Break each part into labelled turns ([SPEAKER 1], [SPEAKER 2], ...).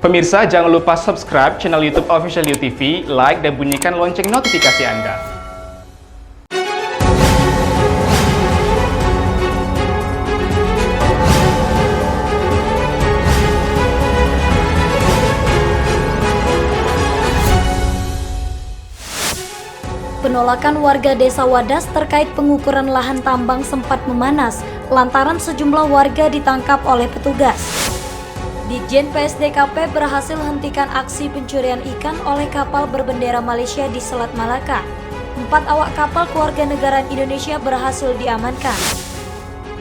[SPEAKER 1] Pemirsa, jangan lupa subscribe channel YouTube Official UTV, like dan bunyikan lonceng notifikasi Anda.
[SPEAKER 2] Penolakan warga Desa Wadas terkait pengukuran lahan tambang sempat memanas lantaran sejumlah warga ditangkap oleh petugas. Ditjen PSDKP berhasil hentikan aksi pencurian ikan oleh kapal berbendera Malaysia di Selat Malaka. 4 awak kapal kewarganegaraan Indonesia berhasil diamankan.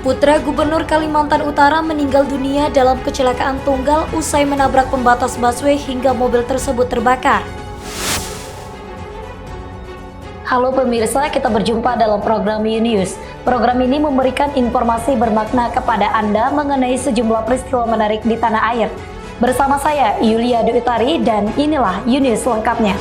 [SPEAKER 2] Putra Gubernur Kalimantan Utara meninggal dunia dalam kecelakaan tunggal usai menabrak pembatas busway hingga mobil tersebut terbakar. Halo pemirsa, kita berjumpa dalam program UNews. Program ini memberikan informasi bermakna kepada Anda mengenai sejumlah peristiwa menarik di tanah air. Bersama saya, Yulia Dwi Utari, dan inilah UNews lengkapnya.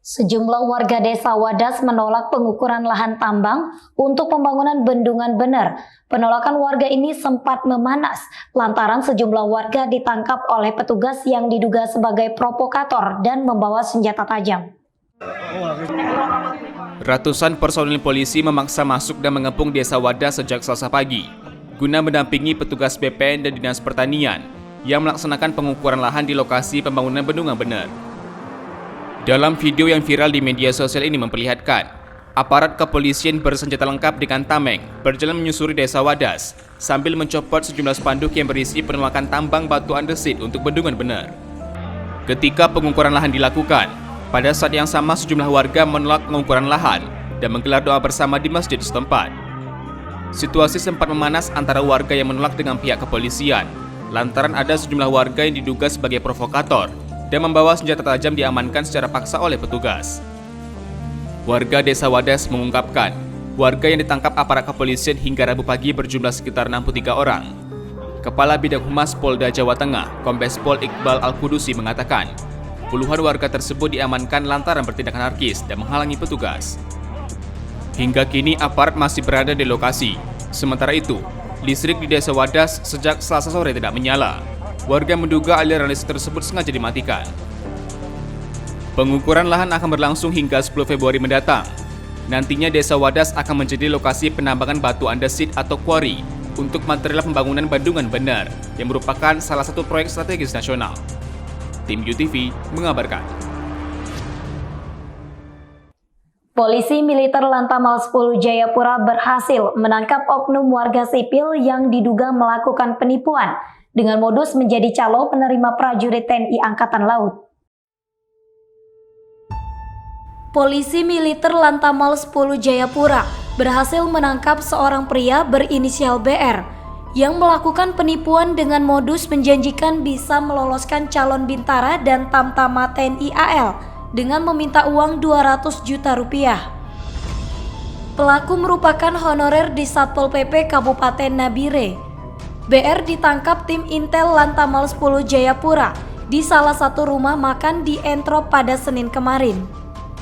[SPEAKER 2] Sejumlah warga Desa Wadas menolak pengukuran lahan tambang untuk pembangunan bendungan Bener. Penolakan warga ini sempat memanas lantaran sejumlah warga ditangkap oleh petugas yang diduga sebagai provokator dan membawa senjata tajam.
[SPEAKER 3] Ratusan personil polisi memaksa masuk dan mengepung Desa Wadas sejak Selasa pagi guna mendampingi petugas BPN dan Dinas Pertanian yang melaksanakan pengukuran lahan di lokasi pembangunan bendungan Bener. Dalam video yang viral di media sosial ini memperlihatkan aparat kepolisian bersenjata lengkap dengan tameng berjalan menyusuri Desa Wadas sambil mencopot sejumlah spanduk yang berisi penolakan tambang batu andesit untuk bendungan Bener. Ketika pengukuran lahan dilakukan, pada saat yang sama sejumlah warga menolak pengukuran lahan dan menggelar doa bersama di masjid setempat. Situasi sempat memanas antara warga yang menolak dengan pihak kepolisian lantaran ada sejumlah warga yang diduga sebagai provokator dan membawa senjata tajam diamankan secara paksa oleh petugas. Warga Desa Wadas mengungkapkan, warga yang ditangkap aparat kepolisian hingga Rabu pagi berjumlah sekitar 63 orang. Kepala Bidang Humas Polda Jawa Tengah, Kombes Pol Iqbal Al-Qudusi mengatakan, puluhan warga tersebut diamankan lantaran bertindak anarkis dan menghalangi petugas. Hingga kini aparat masih berada di lokasi. Sementara itu, listrik di Desa Wadas sejak Selasa sore tidak menyala. Warga menduga aliran listrik tersebut sengaja dimatikan. Pengukuran lahan akan berlangsung hingga 10 Februari mendatang. Nantinya Desa Wadas akan menjadi lokasi penambangan batu andesit atau quarry untuk material pembangunan bendungan Bener yang merupakan salah satu proyek strategis nasional. Tim UTV mengabarkan.
[SPEAKER 2] Polisi militer Lantamal 10 Jayapura berhasil menangkap oknum warga sipil yang diduga melakukan penipuan dengan modus menjadi calo penerima prajurit TNI Angkatan Laut. Polisi militer Lantamal 10 Jayapura berhasil menangkap seorang pria berinisial BR yang melakukan penipuan dengan modus menjanjikan bisa meloloskan calon bintara dan tamtama TNI AL dengan meminta uang 200 juta rupiah. Pelaku merupakan honorer di Satpol PP Kabupaten Nabire. BR ditangkap tim Intel Lantamal 10 Jayapura di salah satu rumah makan di Entrop pada Senin kemarin.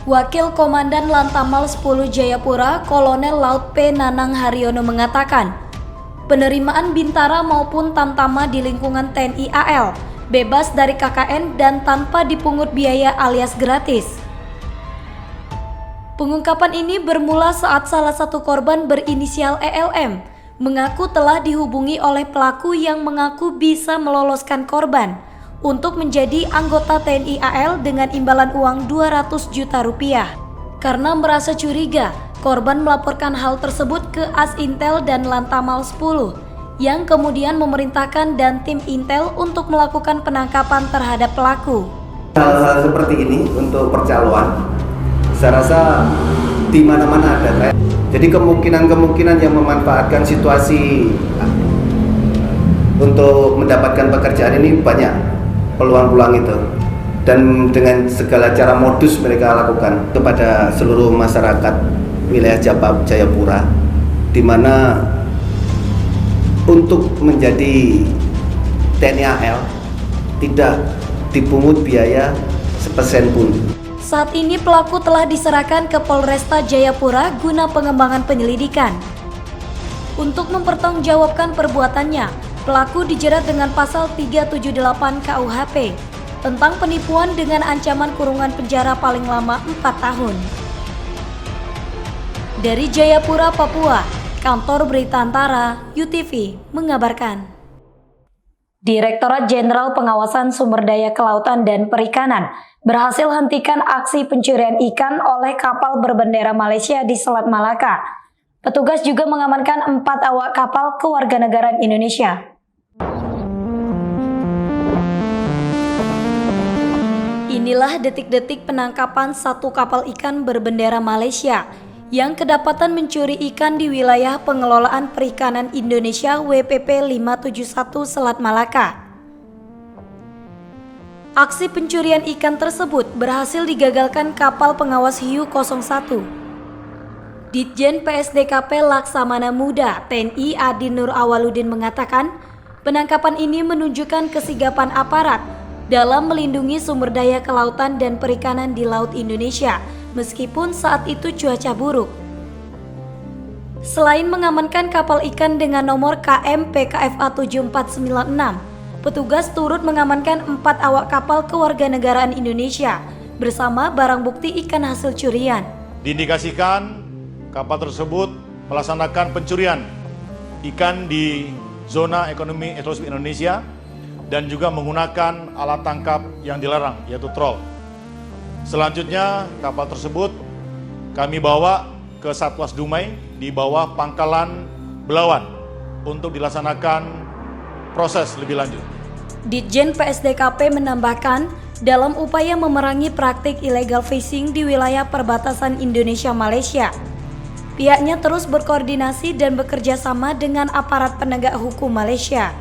[SPEAKER 2] Wakil Komandan Lantamal 10 Jayapura, Kolonel Laut P. Nanang Haryono mengatakan, penerimaan bintara maupun tamtama di lingkungan TNI AL bebas dari KKN dan tanpa dipungut biaya alias gratis. Pengungkapan ini bermula saat salah satu korban berinisial ELM mengaku telah dihubungi oleh pelaku yang mengaku bisa meloloskan korban untuk menjadi anggota TNI AL dengan imbalan uang 200 juta rupiah. Karena merasa curiga, korban melaporkan hal tersebut ke AS Intel dan Lantamal 10 yang kemudian memerintahkan dan tim Intel untuk melakukan penangkapan terhadap pelaku.
[SPEAKER 4] Hal-hal seperti ini untuk percaloan, saya rasa di mana-mana ada. Jadi kemungkinan yang memanfaatkan situasi untuk mendapatkan pekerjaan ini banyak peluang-peluang itu. Dan dengan segala cara modus mereka lakukan kepada seluruh masyarakat wilayah Jayapura, di mana untuk menjadi TNI AL tidak dipungut biaya sepesen pun.
[SPEAKER 2] Saat ini pelaku telah diserahkan ke Polresta Jayapura guna pengembangan penyelidikan. Untuk mempertanggungjawabkan perbuatannya, Pelaku dijerat dengan pasal 378 KUHP tentang penipuan dengan ancaman kurungan penjara paling lama 4 tahun. Dari Jayapura, Papua, Kantor Berita Antara, UTV mengabarkan. Direktorat Jenderal Pengawasan Sumber Daya Kelautan dan Perikanan berhasil hentikan aksi pencurian ikan oleh kapal berbendera Malaysia di Selat Malaka. Petugas juga mengamankan 4 awak kapal kewarganegaraan Indonesia. Inilah detik-detik penangkapan satu kapal ikan berbendera Malaysia yang kedapatan mencuri ikan di wilayah pengelolaan perikanan Indonesia WPP 571 Selat Malaka. Aksi pencurian ikan tersebut berhasil digagalkan kapal pengawas Hiu 01. Ditjen PSDKP Laksamana Muda TNI Adi Nur Awaludin mengatakan, penangkapan ini menunjukkan kesigapan aparat dalam melindungi sumber daya kelautan dan perikanan di Laut Indonesia, meskipun saat itu cuaca buruk. Selain mengamankan kapal ikan dengan nomor KM PKFA 7496, petugas turut mengamankan 4 awak kapal kewarganegaraan Indonesia bersama barang bukti ikan hasil curian.
[SPEAKER 5] Diindikasikan kapal tersebut melaksanakan pencurian ikan di zona ekonomi eksklusif Indonesia dan juga menggunakan alat tangkap yang dilarang, yaitu trol. Selanjutnya, kapal tersebut kami bawa ke Satwas Dumai di bawah Pangkalan Belawan untuk dilaksanakan proses lebih lanjut.
[SPEAKER 2] Ditjen PSDKP menambahkan, dalam upaya memerangi praktik illegal fishing di wilayah perbatasan Indonesia-Malaysia, pihaknya terus berkoordinasi dan bekerja sama dengan aparat penegak hukum Malaysia.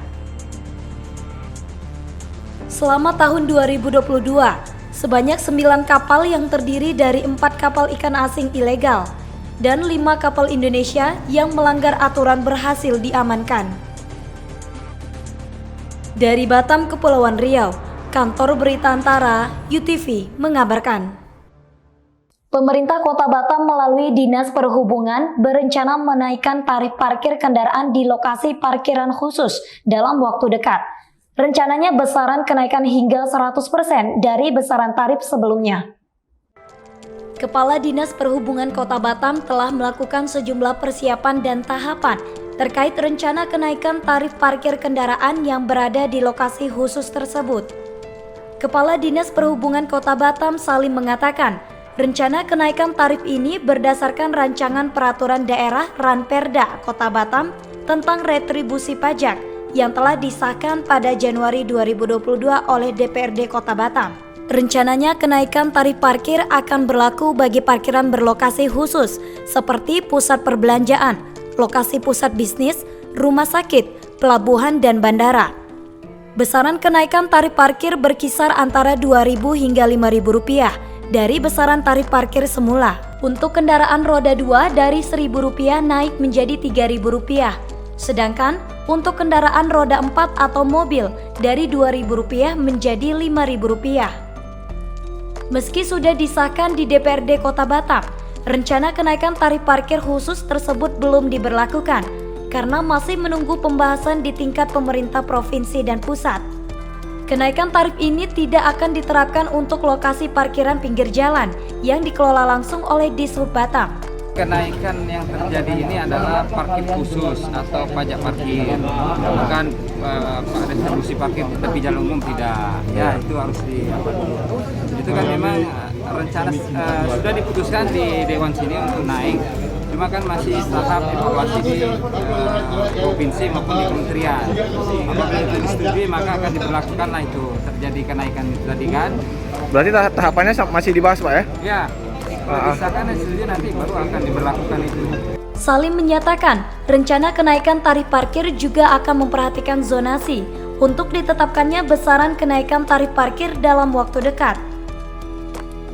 [SPEAKER 2] Selama tahun 2022, sebanyak 9 kapal yang terdiri dari 4 kapal ikan asing ilegal dan 5 kapal Indonesia yang melanggar aturan berhasil diamankan. Dari Batam, Kepulauan Riau, Kantor Berita Antara, UTV mengabarkan. Pemerintah Kota Batam melalui Dinas Perhubungan berencana menaikkan tarif parkir kendaraan di lokasi parkiran khusus dalam waktu dekat. Rencananya besaran kenaikan hingga 100% dari besaran tarif sebelumnya. Kepala Dinas Perhubungan Kota Batam telah melakukan sejumlah persiapan dan tahapan terkait rencana kenaikan tarif parkir kendaraan yang berada di lokasi khusus tersebut. Kepala Dinas Perhubungan Kota Batam Salim mengatakan, rencana kenaikan tarif ini berdasarkan rancangan peraturan daerah Ranperda Kota Batam tentang retribusi pajak yang telah disahkan pada Januari 2022 oleh DPRD Kota Batam. Rencananya kenaikan tarif parkir akan berlaku bagi parkiran berlokasi khusus seperti pusat perbelanjaan, lokasi pusat bisnis, rumah sakit, pelabuhan, dan bandara. Besaran kenaikan tarif parkir berkisar antara Rp2.000 hingga Rp5.000 dari besaran tarif parkir semula. Untuk kendaraan roda 2 dari Rp1.000 naik menjadi Rp3.000. Sedangkan untuk kendaraan roda 4 atau mobil dari Rp2.000 menjadi Rp5.000. Meski sudah disahkan di DPRD Kota Batam, rencana kenaikan tarif parkir khusus tersebut belum diberlakukan karena masih menunggu pembahasan di tingkat pemerintah provinsi dan pusat. Kenaikan tarif ini tidak akan diterapkan untuk lokasi parkiran pinggir jalan yang dikelola langsung oleh Dishub Batam.
[SPEAKER 6] Kenaikan yang terjadi ini adalah parkir khusus atau pajak parkir, bukan retribusi parkir tepi jalan umum, tidak. Ya, itu harus itu kan memang rencana sudah diputuskan di Dewan sini untuk naik, cuma kan masih tahap evaluasi di provinsi maupun di kementerian. Apabila itu disetujui maka akan diberlakukanlah itu terjadi kenaikan itu tadi kan.
[SPEAKER 7] Berarti tahapannya masih dibahas Pak ya?
[SPEAKER 6] Ya. Disahkan dan setuju nanti baru akan diberlakukan itu.
[SPEAKER 2] Salim menyatakan, rencana kenaikan tarif parkir juga akan memperhatikan zonasi untuk ditetapkannya besaran kenaikan tarif parkir dalam waktu dekat.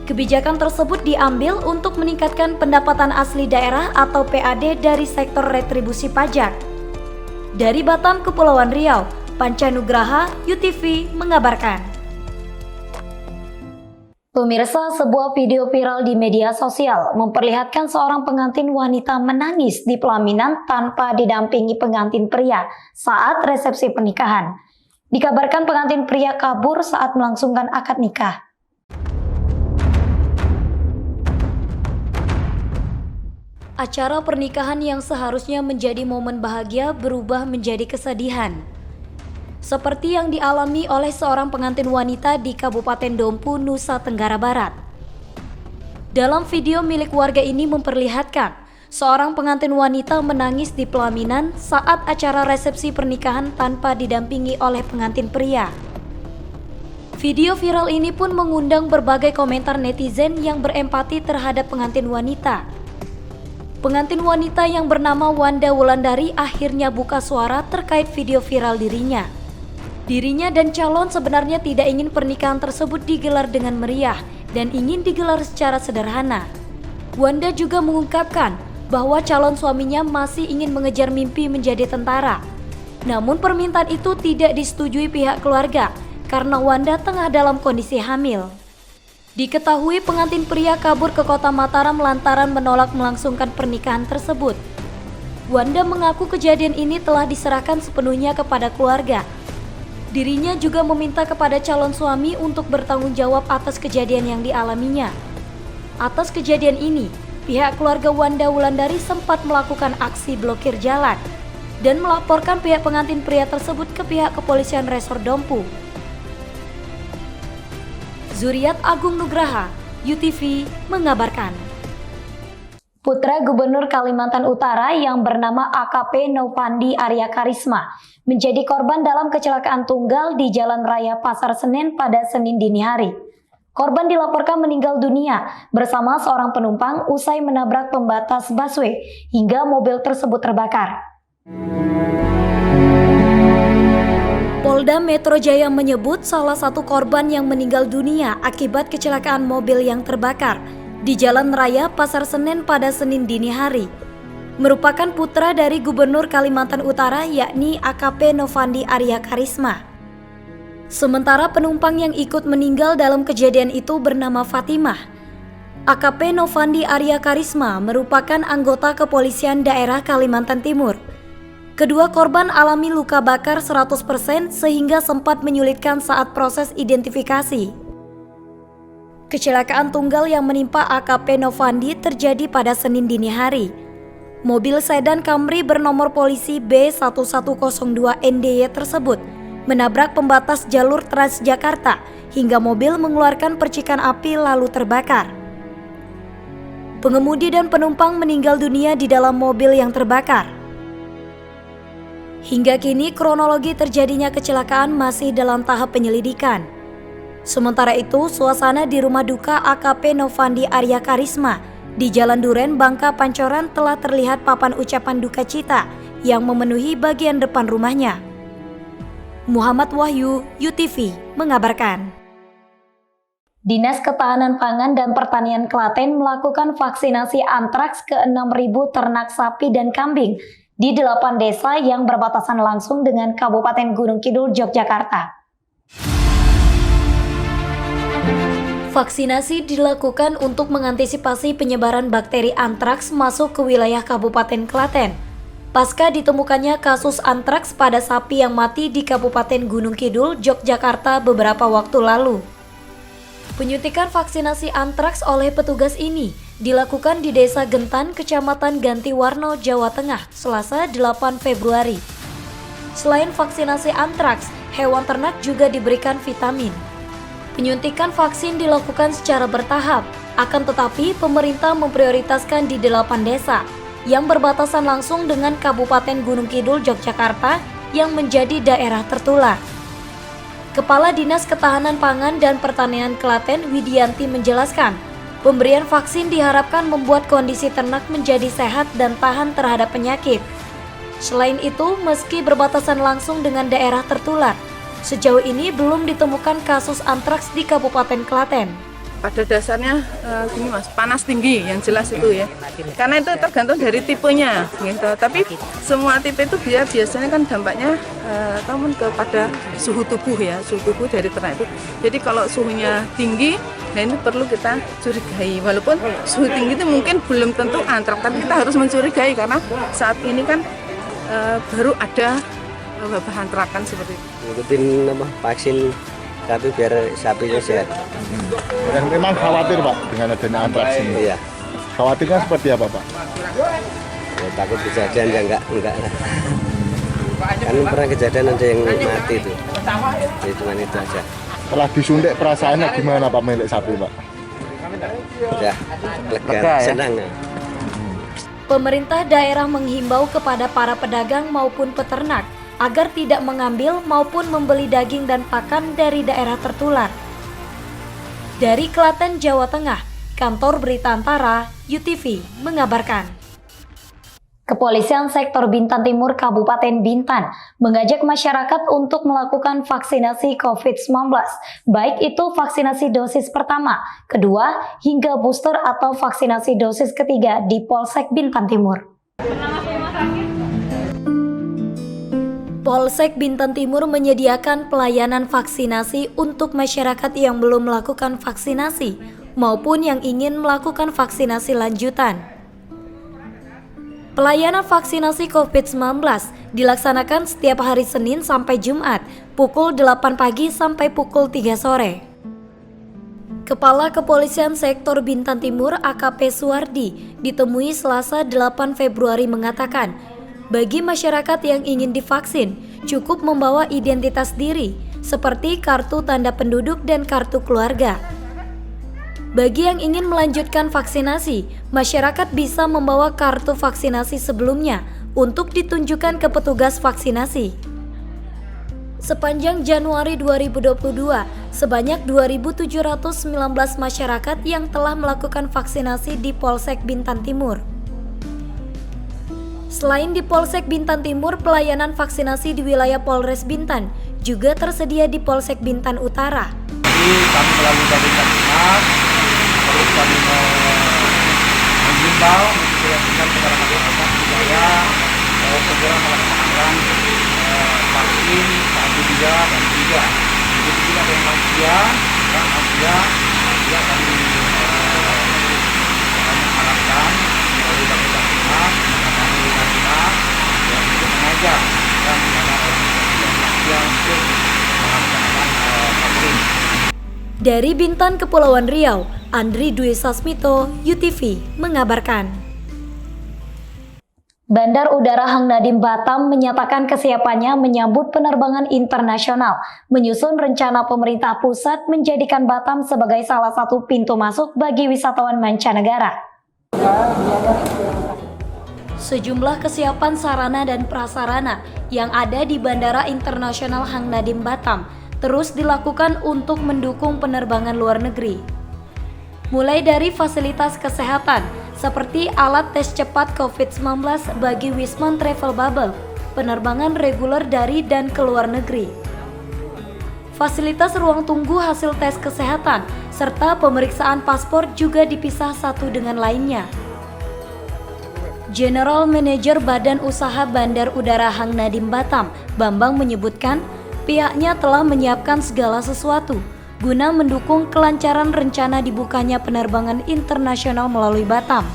[SPEAKER 2] Kebijakan tersebut diambil untuk meningkatkan pendapatan asli daerah atau PAD dari sektor retribusi pajak. Dari Batam, Kepulauan Riau, Panca Nugraha, UTV mengabarkan. Pemirsa, sebuah video viral di media sosial memperlihatkan seorang pengantin wanita menangis di pelaminan tanpa didampingi pengantin pria saat resepsi pernikahan. Dikabarkan pengantin pria kabur saat melangsungkan akad nikah. Acara pernikahan yang seharusnya menjadi momen bahagia berubah menjadi kesedihan. Seperti yang dialami oleh seorang pengantin wanita di Kabupaten Dompu, Nusa Tenggara Barat. Dalam video milik warga ini memperlihatkan seorang pengantin wanita menangis di pelaminan saat acara resepsi pernikahan tanpa didampingi oleh pengantin pria. Video viral ini pun mengundang berbagai komentar netizen yang berempati terhadap pengantin wanita. Pengantin wanita yang bernama Wanda Wulandari akhirnya buka suara terkait video viral dirinya. Dirinya dan calon sebenarnya tidak ingin pernikahan tersebut digelar dengan meriah dan ingin digelar secara sederhana. Wanda juga mengungkapkan bahwa calon suaminya masih ingin mengejar mimpi menjadi tentara. Namun permintaan itu tidak disetujui pihak keluarga karena Wanda tengah dalam kondisi hamil. Diketahui pengantin pria kabur ke kota Mataram lantaran menolak melangsungkan pernikahan tersebut. Wanda mengaku kejadian ini telah diserahkan sepenuhnya kepada keluarga. Dirinya juga meminta kepada calon suami untuk bertanggung jawab atas kejadian yang dialaminya. Atas kejadian ini, pihak keluarga Wanda Wulandari sempat melakukan aksi blokir jalan dan melaporkan pihak pengantin pria tersebut ke pihak kepolisian Resor Dompu. Zuriat Agung Nugraha, UTV mengabarkan. Putra Gubernur Kalimantan Utara yang bernama AKP Novandi Arya Karisma menjadi korban dalam kecelakaan tunggal di Jalan Raya Pasar Senen pada Senin dini hari. Korban dilaporkan meninggal dunia bersama seorang penumpang usai menabrak pembatas busway hingga mobil tersebut terbakar. Polda Metro Jaya menyebut salah satu korban yang meninggal dunia akibat kecelakaan mobil yang terbakar di Jalan Raya Pasar Senen pada Senin dini hari merupakan putra dari Gubernur Kalimantan Utara yakni AKP Novandi Arya Karisma. Sementara penumpang yang ikut meninggal dalam kejadian itu bernama Fatimah. AKP Novandi Arya Karisma merupakan anggota kepolisian daerah Kalimantan Timur. Kedua korban alami luka bakar 100% sehingga sempat menyulitkan saat proses identifikasi. Kecelakaan tunggal yang menimpa AKP Novandi terjadi pada Senin dini hari. Mobil sedan Camry bernomor polisi B1102NDY tersebut menabrak pembatas jalur Transjakarta hingga mobil mengeluarkan percikan api lalu terbakar. Pengemudi dan penumpang meninggal dunia di dalam mobil yang terbakar. Hingga kini kronologi terjadinya kecelakaan masih dalam tahap penyelidikan. Sementara itu, suasana di rumah duka AKP Novandi Arya Karisma di Jalan Duren, Bangka Pancoran telah terlihat papan ucapan duka cita yang memenuhi bagian depan rumahnya. Muhammad Wahyu, UTV, mengabarkan. Dinas Ketahanan Pangan dan Pertanian Klaten melakukan vaksinasi antraks ke 6.000 ternak sapi dan kambing di 8 desa yang berbatasan langsung dengan Kabupaten Gunung Kidul, Yogyakarta. Vaksinasi dilakukan untuk mengantisipasi penyebaran bakteri antraks masuk ke wilayah Kabupaten Klaten. Pasca ditemukannya kasus antraks pada sapi yang mati di Kabupaten Gunung Kidul, Yogyakarta beberapa waktu lalu. Penyuntikan vaksinasi antraks oleh petugas ini dilakukan di Desa Gentan, Kecamatan Gantiwarno, Jawa Tengah, Selasa 8 Februari. Selain vaksinasi antraks, hewan ternak juga diberikan vitamin. Penyuntikan vaksin dilakukan secara bertahap, akan tetapi pemerintah memprioritaskan di 8 desa yang berbatasan langsung dengan Kabupaten Gunung Kidul, Yogyakarta yang menjadi daerah tertular. Kepala Dinas Ketahanan Pangan dan Pertanian Klaten, Widianti, menjelaskan, pemberian vaksin diharapkan membuat kondisi ternak menjadi sehat dan tahan terhadap penyakit. Selain itu, meski berbatasan langsung dengan daerah tertular, sejauh ini belum ditemukan kasus antraks di Kabupaten Klaten.
[SPEAKER 8] pada dasarnya gini Mas, panas tinggi yang jelas itu ya. Karena itu tergantung dari tipenya gitu. Tapi semua tipe itu biasanya kan dampaknya kepada suhu tubuh ya, suhu tubuh dari ternak itu. Jadi kalau suhunya tinggi, nah ini perlu kita curigai. Walaupun suhu tinggi itu mungkin belum tentu antrak, tapi kita harus mencurigai karena saat ini kan baru ada wabah antrakan seperti itu.
[SPEAKER 9] Ikutin vaksin tapi biar sapinya sehat.
[SPEAKER 10] Dan memang khawatir Pak dengan adanya antraks ini.
[SPEAKER 9] Iya.
[SPEAKER 10] Khawatirnya seperti apa Pak?
[SPEAKER 9] Ya, takut kejadian ya enggak lah. Kan pernah kejadian ada yang mati itu. Jadi cuma itu aja.
[SPEAKER 10] Setelah disuntik perasaannya gimana Pak milik sapi Pak?
[SPEAKER 9] Udah lega, senang ya.
[SPEAKER 2] Pemerintah daerah menghimbau kepada para pedagang maupun peternak agar tidak mengambil maupun membeli daging dan pakan dari daerah tertular. Dari Klaten, Jawa Tengah, Kantor Berita Antara, UTV, mengabarkan. Kepolisian Sektor Bintan Timur Kabupaten Bintan mengajak masyarakat untuk melakukan vaksinasi COVID-19, baik itu vaksinasi dosis pertama, kedua, hingga booster atau vaksinasi dosis ketiga di Polsek Bintan Timur. Polsek Bintan Timur menyediakan pelayanan vaksinasi untuk masyarakat yang belum melakukan vaksinasi maupun yang ingin melakukan vaksinasi lanjutan. Pelayanan vaksinasi COVID-19 dilaksanakan setiap hari Senin sampai Jumat, pukul 8 pagi sampai pukul 3 sore. Kepala Kepolisian Sektor Bintan Timur AKP Suwardi ditemui Selasa 8 Februari mengatakan, bagi masyarakat yang ingin divaksin, cukup membawa identitas diri seperti kartu tanda penduduk dan kartu keluarga. Bagi yang ingin melanjutkan vaksinasi, masyarakat bisa membawa kartu vaksinasi sebelumnya untuk ditunjukkan ke petugas vaksinasi. Sepanjang Januari 2022, sebanyak 2.719 masyarakat yang telah melakukan vaksinasi di Polsek Bintan Timur. Selain di Polsek Bintan Timur, pelayanan vaksinasi di wilayah Polres Bintan juga tersedia di Polsek Bintan Utara.
[SPEAKER 11] Jadi kami melalui Babinkan Humas, terus kami menghimbau mengingatkan kepada masyarakat supaya segera melaksanakan vaksin 1, 2, dan 3. Begitu juga dengan lansia, juga kami mengharapkan melalui Babinkan Humas yang untuk mengajak dan lansia untuk melaksanakan vaksin.
[SPEAKER 2] Dari Bintan, Kepulauan Riau, Andri Dwi Sasmito, UTV, mengabarkan. Bandar Udara Hang Nadiem Batam menyatakan kesiapannya menyambut penerbangan internasional, menyusun rencana pemerintah pusat menjadikan Batam sebagai salah satu pintu masuk bagi wisatawan mancanegara. Sejumlah kesiapan sarana dan prasarana yang ada di Bandara Internasional Hang Nadiem Batam terus dilakukan untuk mendukung penerbangan luar negeri. Mulai dari fasilitas kesehatan seperti alat tes cepat COVID-19 bagi Wisman Travel Bubble, penerbangan reguler dari dan ke luar negeri. Fasilitas ruang tunggu hasil tes kesehatan serta pemeriksaan paspor juga dipisah satu dengan lainnya. General Manager Badan Usaha Bandar Udara Hang Nadiem Batam, Bambang menyebutkan pihaknya telah menyiapkan segala sesuatu guna mendukung kelancaran rencana dibukanya penerbangan internasional melalui Batam.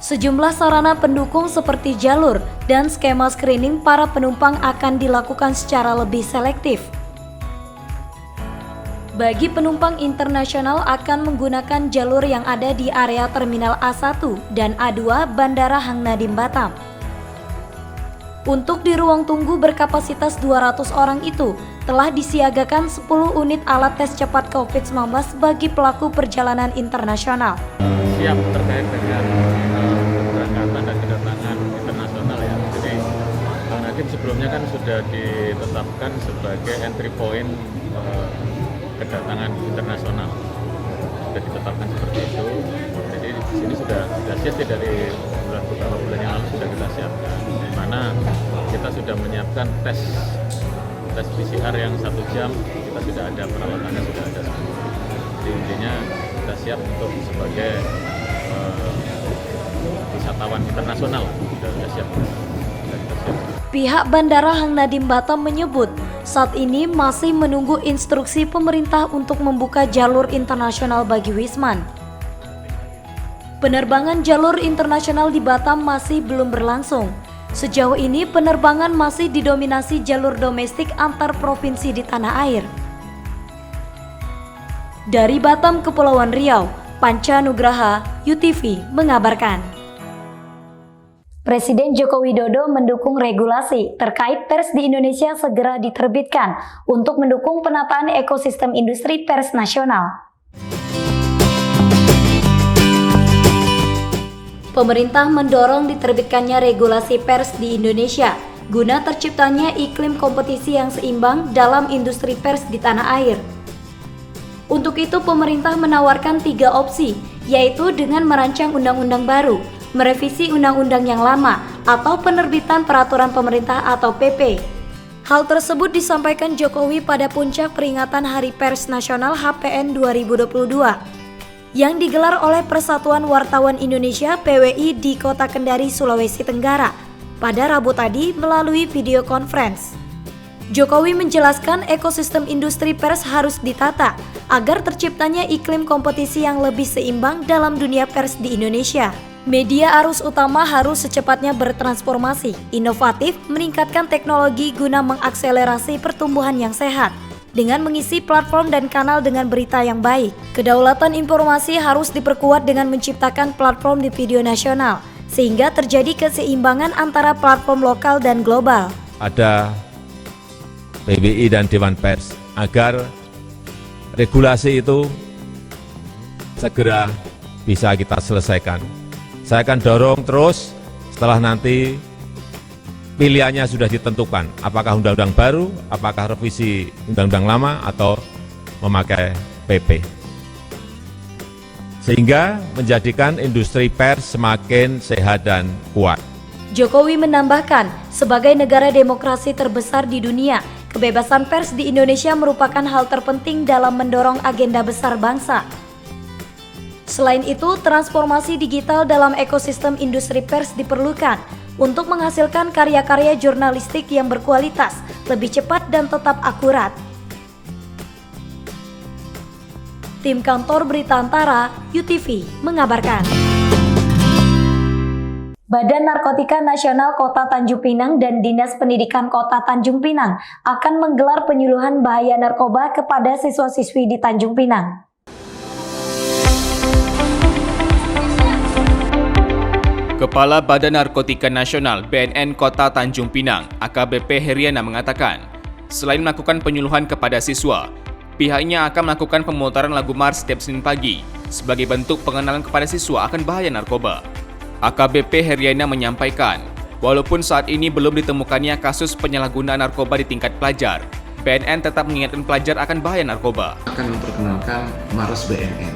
[SPEAKER 2] Sejumlah sarana pendukung seperti jalur dan skema screening para penumpang akan dilakukan secara lebih selektif. Bagi penumpang internasional akan menggunakan jalur yang ada di area Terminal A1 dan A2 Bandara Hang Nadiem Batam. Untuk di ruang tunggu berkapasitas 200 orang itu, telah disiagakan 10 unit alat tes cepat COVID-19 bagi pelaku perjalanan internasional.
[SPEAKER 12] Siap terkait dengan keberangkatan dan kedatangan internasional ya. Jadi Hang Nadiem sebelumnya kan sudah ditetapkan sebagai entry point kedatangan internasional. Sudah ditetapkan seperti itu. Jadi di sini sudah siap dari beberapa bulan yang lalu sudah kita siapkan, di mana kita sudah menyiapkan tes tes PCR yang 1 jam kita sudah ada, peralatannya sudah ada. Jadi intinya kita siap untuk sebagai wisatawan internasional, sudah siap.
[SPEAKER 2] Pihak Bandara Hang Nadiem Batam menyebut saat ini masih menunggu instruksi pemerintah untuk membuka jalur internasional bagi Wisman. Penerbangan jalur internasional di Batam masih belum berlangsung. Sejauh ini penerbangan masih didominasi jalur domestik antar provinsi di tanah air. Dari Batam, Kepulauan Riau, Panca Nugraha, UTV mengabarkan. Presiden Joko Widodo mendukung regulasi terkait pers di Indonesia segera diterbitkan untuk mendukung penataan ekosistem industri pers nasional. Pemerintah mendorong diterbitkannya regulasi pers di Indonesia guna terciptanya iklim kompetisi yang seimbang dalam industri pers di tanah air. Untuk itu pemerintah menawarkan 3 opsi, yaitu dengan merancang undang-undang baru, merevisi undang-undang yang lama, atau penerbitan peraturan pemerintah atau PP. Hal tersebut disampaikan Jokowi pada puncak peringatan Hari Pers Nasional HPN 2022 yang digelar oleh Persatuan Wartawan Indonesia PWI di Kota Kendari, Sulawesi Tenggara pada Rabu tadi melalui video conference. Jokowi menjelaskan ekosistem industri pers harus ditata agar terciptanya iklim kompetisi yang lebih seimbang dalam dunia pers di Indonesia. Media arus utama harus secepatnya bertransformasi, inovatif, meningkatkan teknologi guna mengakselerasi pertumbuhan yang sehat, dengan mengisi platform dan kanal dengan berita yang baik. Kedaulatan informasi harus diperkuat dengan menciptakan platform di video nasional, sehingga terjadi keseimbangan antara platform lokal dan global.
[SPEAKER 13] Ada PBI dan Dewan Pers, agar regulasi itu segera bisa kita selesaikan. Saya akan dorong terus setelah nanti pilihannya sudah ditentukan, apakah undang-undang baru, apakah revisi undang-undang lama, atau memakai PP. Sehingga menjadikan industri pers semakin sehat dan kuat.
[SPEAKER 2] Jokowi menambahkan, sebagai negara demokrasi terbesar di dunia, kebebasan pers di Indonesia merupakan hal terpenting dalam mendorong agenda besar bangsa. Selain itu, transformasi digital dalam ekosistem industri pers diperlukan untuk menghasilkan karya-karya jurnalistik yang berkualitas, lebih cepat dan tetap akurat. Tim Kantor Berita Antara, UTV, mengabarkan. Badan Narkotika Nasional Kota Tanjung Pinang dan Dinas Pendidikan Kota Tanjung Pinang akan menggelar penyuluhan bahaya narkoba kepada siswa-siswi di Tanjung Pinang.
[SPEAKER 3] Kepala Badan Narkotika Nasional BNN Kota Tanjung Pinang, AKBP Heriana mengatakan, selain melakukan penyuluhan kepada siswa, pihaknya akan melakukan pemutaran lagu Mars setiap Senin pagi sebagai bentuk pengenalan kepada siswa akan bahaya narkoba. AKBP Heriana menyampaikan, walaupun saat ini belum ditemukannya kasus penyalahgunaan narkoba di tingkat pelajar, BNN tetap mengingatkan pelajar akan bahaya narkoba.
[SPEAKER 14] Akan memperkenalkan Mars BNN.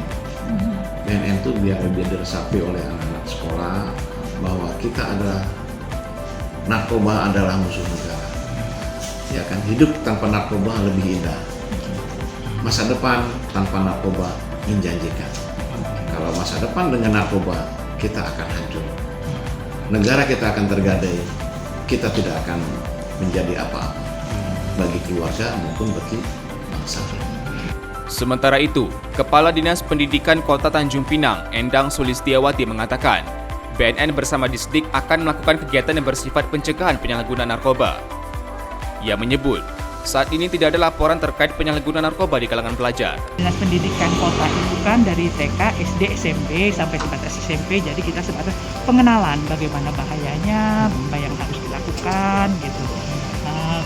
[SPEAKER 14] BNN itu biar lebih diresapi oleh anak-anak sekolah bahwa kita adalah narkoba adalah musuh negara. Ya kan, hidup tanpa narkoba lebih indah. Masa depan tanpa narkoba menjanjikan. Kalau masa depan dengan narkoba, kita akan hancur. Negara kita akan tergadai. Kita tidak akan menjadi apa-apa bagi keluarga maupun bagi bangsa.
[SPEAKER 3] Sementara itu, Kepala Dinas Pendidikan Kota Tanjung Pinang, Endang Sulistiawati mengatakan, BNN bersama Disdik akan melakukan kegiatan yang bersifat pencegahan penyalahgunaan narkoba. Ia menyebut, saat ini tidak ada laporan terkait penyalahgunaan narkoba di kalangan pelajar.
[SPEAKER 15] Dinas Pendidikan Kota itu kan dari TK, SD, SMP sampai sebatas SMP, jadi kita sebatas pengenalan bagaimana bahayanya, apa yang harus dilakukan gitu.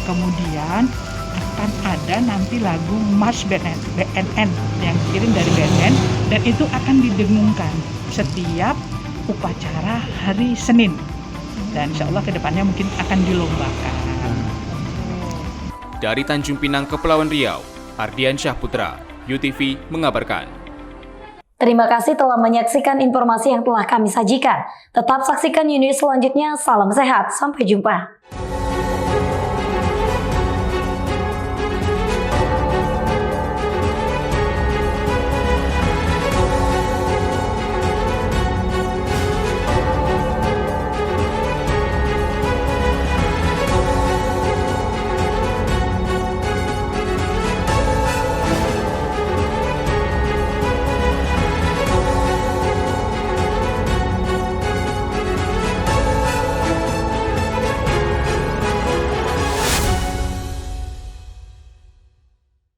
[SPEAKER 15] Kemudian akan ada nanti lagu Mars BNN yang dikirim dari BNN dan itu akan didengungkan setiap upacara hari Senin dan insya Allah kedepannya mungkin akan dilombakan.
[SPEAKER 3] Dari Tanjung Pinang, Kepulauan Riau, Ardian Syahputra, UTV mengabarkan.
[SPEAKER 2] Terima kasih telah menyaksikan informasi yang telah kami sajikan. Tetap saksikan News selanjutnya. Salam sehat, sampai jumpa.